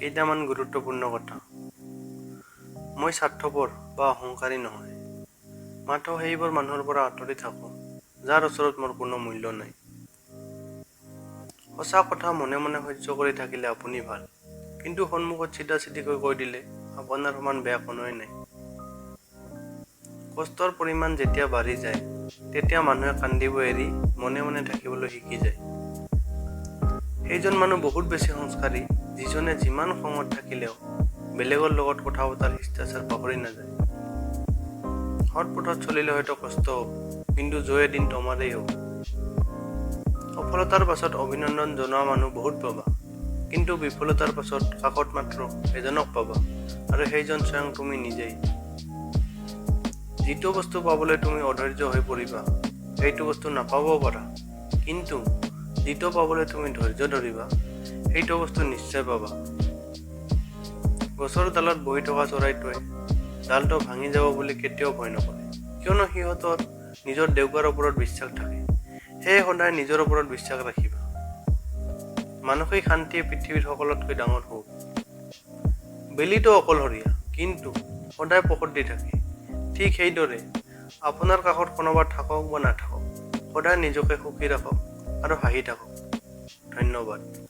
কেইটামান গুৰুত্বপূৰ্ণ কথা। মই স্বাৰ্থপৰ বা অহংকাৰী নহয়, মাত্ৰ সেইবোৰ মানুহৰ পৰা আঁতৰি থাকোঁ যাৰ ওচৰত মোৰ কোনো মূল্য নাই। সঁচা কথা মনে মনে সহ্য কৰি থাকিলে আপুনি ভাল, কিন্তু সন্মুখত চিধা চিধিকৈ কৈ দিলে আপোনাৰ সমান বেয়া কোনোৱে নাই। কষ্টৰ পৰিমাণ যেতিয়া বাঢ়ি যায়, তেতিয়া মানুহে কান্দিব এৰি মনে মনে থাকিবলৈ শিকি যায়। সেইজন মানুহ বহুত বেছি সংস্কাৰী, যিজনে যিমান খঙত থাকিলেও বেলেগৰ লগত কথা পতাৰ শিষ্টাচাৰ পাহৰি নাযায়। সৎ পথত চলিলে হয়তো কষ্ট হ'ব, কিন্তু জয় এদিন তোমাৰেই হ'ব। সফলতাৰ পাছত অভিনন্দন জনোৱা মানুহ বহুত পাবা, কিন্তু বিফলতাৰ পাছত কাষত মাত্ৰ এজনক পাবা, আৰু সেইজন স্বয়ং তুমি নিজেই। যিটো বস্তু পাবলৈ তুমি অধৈৰ্য হৈ পৰিবা, সেইটো বস্তু নাপাবও পাৰা, কিন্তু যিটো পাবলৈ তুমি ধৈৰ্য ধৰিবা, সেইটো বস্তু নিশ্চয় পাবা। গছৰ ডালত বহি থকা চৰাইটোৱে ডালটো ভাঙি যাব বুলি কেতিয়াও ভয় নকৰে, কিয়নো সিহঁতৰ নিজৰ দেউকাৰ ওপৰত বিশ্বাস থাকে। সেয়ে সদায় নিজৰ ওপৰত বিশ্বাস ৰাখিবা। মানসিক শান্তিয়ে পৃথিৱীৰ সকলোতকৈ ডাঙৰ সুখ। বেলিটো অকলশৰীয়া, কিন্তু সদায় পোহৰ দি থাকে। ঠিক সেইদৰে আপোনাৰ কাষত কোনোবা থাকক বা নাথাকক, সদায় নিজকে সুখী ৰাখক আৰু হাঁহি থাকক। ধন্যবাদ।